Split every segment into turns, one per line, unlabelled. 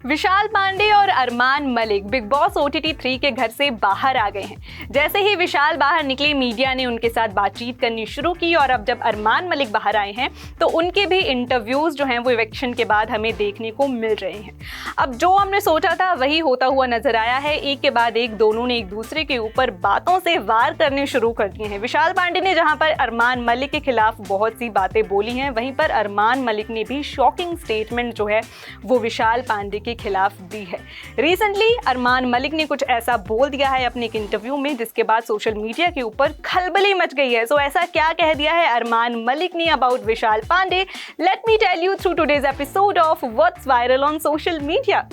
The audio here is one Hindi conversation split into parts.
विशाल पांडे और Armaan Malik big boss OTT 3 के घर से बाहर आ गए हैं। जैसे ही विशाल बाहर निकले, मीडिया ने उनके साथ बातचीत करनी शुरू की और अब जब अरमान मलिक बाहर आए हैं तो उनके भी इंटरव्यूज जो हैं वो इवेक्शन के बाद हमें देखने को मिल रहे हैं। अब जो हमने सोचा था वही होता हुआ नजर आया है। एक के बाद एक दोनों ने एक दूसरे के ऊपर बातों से वार करने शुरू कर दिए हैं। विशाल पांडे ने जहां पर अरमान मलिक के खिलाफ बहुत सी बातें बोली हैं, वहीं पर अरमान मलिक ने भी शॉकिंग स्टेटमेंट जो है वो विशाल पांडे के खिलाफ दी है। रिसेंटली अरमान मलिक ने कुछ ऐसा बोल दिया है अपने एक इंटरव्यू में जिसके बाद सोशल मीडिया के ऊपर खलबली मच गई है। सो ऐसा क्या कह दिया है अरमान मलिक ने about Vishal Pandey? Let me tell you through today's episode of what's viral on social media.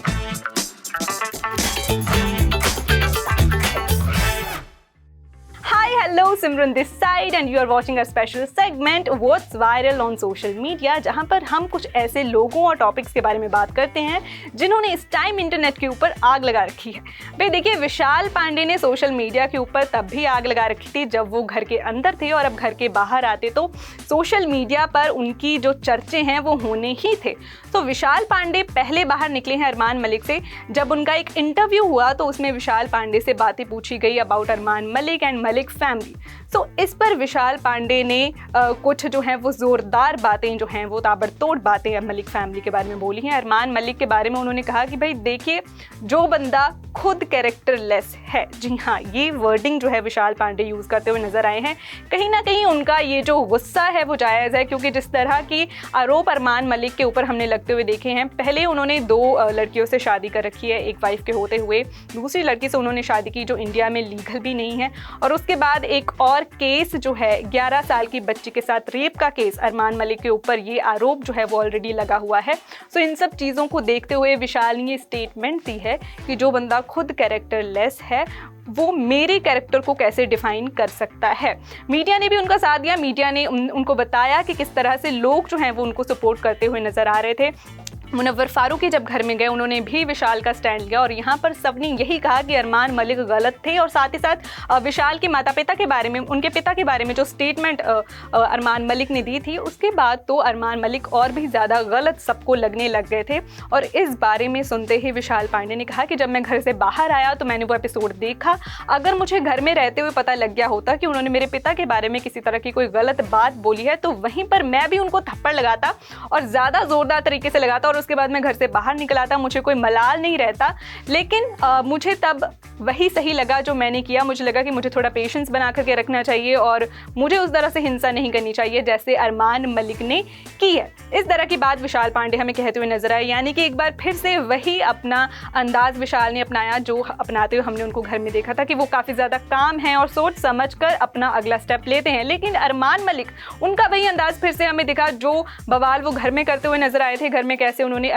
Hello, Simran this side and you are watching a special segment what's viral on social media, जहां पर हम कुछ ऐसे लोगों और टॉपिक्स के बारे में बात करते हैं जिन्होंने इस टाइम इंटरनेट के ऊपर आग लगा रखी है। भाई देखिए, विशाल पांडे ने सोशल मीडिया के ऊपर तब भी आग लगा रखी थी जब वो घर के अंदर थे, और अब घर के बाहर आते तो सोशल मीडिया पर उनकी जो चर्चे हैं वो होने ही थे। तो विशाल पांडे पहले बाहर निकले हैं अरमान मलिक से। जब उनका एक इंटरव्यू हुआ तो उसमें विशाल पांडे से बातें पूछी गई about Armaan Malik and Malik family. तो इस पर विशाल पांडे ने कुछ जो हैं वो जोरदार बातें जो हैं वो ताबड़तोड़ बातें मलिक फैमिली के बारे में बोली हैं। अरमान मलिक के बारे में उन्होंने कहा कि भाई देखिए, जो बंदा खुद कैरेक्टरलेस है, जी हाँ, ये वर्डिंग जो है विशाल पांडे यूज़ करते हुए नजर आए हैं। कहीं ना कहीं उनका ये जो गुस्सा है वो जायज़ है, क्योंकि जिस तरह की आरोप अरमान मलिक के ऊपर हमने लगते हुए देखे हैं। पहले उन्होंने 2 लड़कियों से शादी कर रखी है, एक वाइफ के होते हुए दूसरी लड़की से उन्होंने शादी की जो इंडिया में लीगल भी नहीं है, और उसके बाद एक और केस जो है 11 साल की बच्ची के साथ रेप का केस अरमान मलिक के ऊपर, ये आरोप जो है वो ऑलरेडी लगा हुआ है। सो इन सब चीज़ों को देखते हुए विशाल ने ये स्टेटमेंट दी है कि जो बंदा खुद कैरेक्टरलेस है वो मेरे कैरेक्टर को कैसे डिफाइन कर सकता है। मीडिया ने भी उनका साथ दिया। मीडिया ने उनको बताया कि किस तरह से लोग जो हैं वो उनको सपोर्ट करते हुए नजर आ रहे थे। मुनव्वर फारूकी जब घर में गए उन्होंने भी विशाल का स्टैंड लिया, और यहाँ पर सबने यही कहा कि अरमान मलिक गलत थे, और साथ ही साथ विशाल के माता पिता के बारे में, उनके पिता के बारे में जो स्टेटमेंट अरमान मलिक ने दी थी उसके बाद तो अरमान मलिक और भी ज़्यादा गलत सबको लगने लग गए थे। और इस बारे में सुनते ही विशाल पांडे ने कहा कि जब मैं घर से बाहर आया तो मैंने वो एपिसोड देखा। अगर मुझे घर में रहते हुए पता लग गया होता कि उन्होंने मेरे पिता के बारे में किसी तरह की कोई गलत बात बोली है तो वहीं पर मैं भी उनको थप्पड़ लगाता और ज़्यादा ज़ोरदार तरीके से लगाता, और उसके बाद मैं घर से बाहर निकल आता। मुझे कोई मलाल नहीं रहता, लेकिन मुझे तब वही सही लगा जो मैंने किया। मुझे लगा कि मुझे थोड़ा पेशेंस बना करके रखना चाहिए और मुझे उस तरह से हिंसा नहीं करनी चाहिए जैसे अरमान मलिक ने की है। इस तरह की बात विशाल पांडे हमें कहते हुए नजर आए, यानी कि एक बार फिर से वही अपना अंदाज विशाल ने अपनाया जो अपनाते हुए हमने उनको घर में देखा था कि वो काफ़ी ज़्यादा काम हैं और सोच समझ कर अपना अगला स्टेप लेते हैं। लेकिन अरमान मलिक, उनका वही अंदाज फिर से हमें दिखा जो बवाल वो घर में करते हुए नजर आए थे। घर में कैसे उन्होंने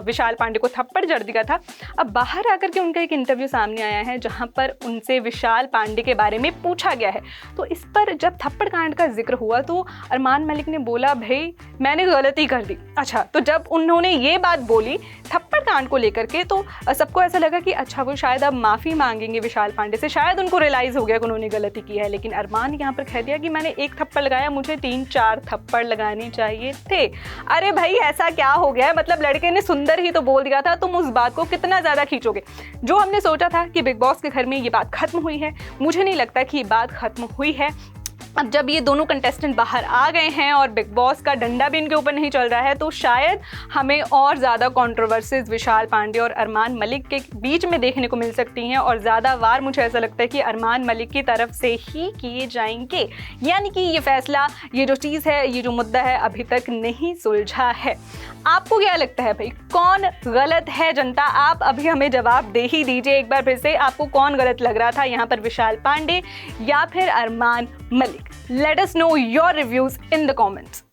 विशाल पांडे को थप्पड़ जड़ दिया था। अब बाहर आकर के उनका एक इंटरव्यू सामने आया है जहां पर उनसे विशाल पांडे के बारे में पूछा गया है। तो इस पर जब थप्पड़ कांड का जिक्र हुआ तो अरमान मलिक ने बोला, भाई मैंने गलती कर दी। अच्छा, तो जब उन्होंने ये बात बोली थप्पड़ कांड को लेकर के तो सबको ऐसा लगा कि अच्छा वो शायद अब माफ़ी मांगेंगे विशाल पांडे से, शायद उनको रियलाइज़ हो गया कि उन्होंने गलती की है। लेकिन अरमान यहाँ पर कह दिया कि मैंने 1 थप्पड़ लगाया, मुझे 3-4 थप्पड़ लगाने चाहिए थे। अरे भाई, ऐसा क्या हो गया है? मतलब लड़के ने सुंदर ही तो बोल दिया था, तुम उस बात को कितना ज़्यादा खींचोगे? जो हमने सोचा था कि बिग बॉस के घर में ये बात खत्म हुई है, मुझे नहीं लगता कि ये बात खत्म हुई है। अब जब ये दोनों कंटेस्टेंट बाहर आ गए हैं और बिग बॉस का डंडा भी इनके ऊपर नहीं चल रहा है, तो शायद हमें और ज़्यादा कंट्रोवर्सीज विशाल पांडे और अरमान मलिक के बीच में देखने को मिल सकती हैं, और ज़्यादा वार मुझे ऐसा लगता है कि अरमान मलिक की तरफ से ही किए जाएंगे। यानी कि ये फैसला, ये जो चीज़ है, ये जो मुद्दा है, अभी तक नहीं सुलझा है। आपको क्या लगता है भाई, कौन गलत है? जनता, आप अभी हमें जवाब दे ही दीजिए एक बार फिर से। आपको कौन गलत लग रहा था यहाँ पर, विशाल पांडे या फिर Armaan Malik? Let us know your reviews in the comments.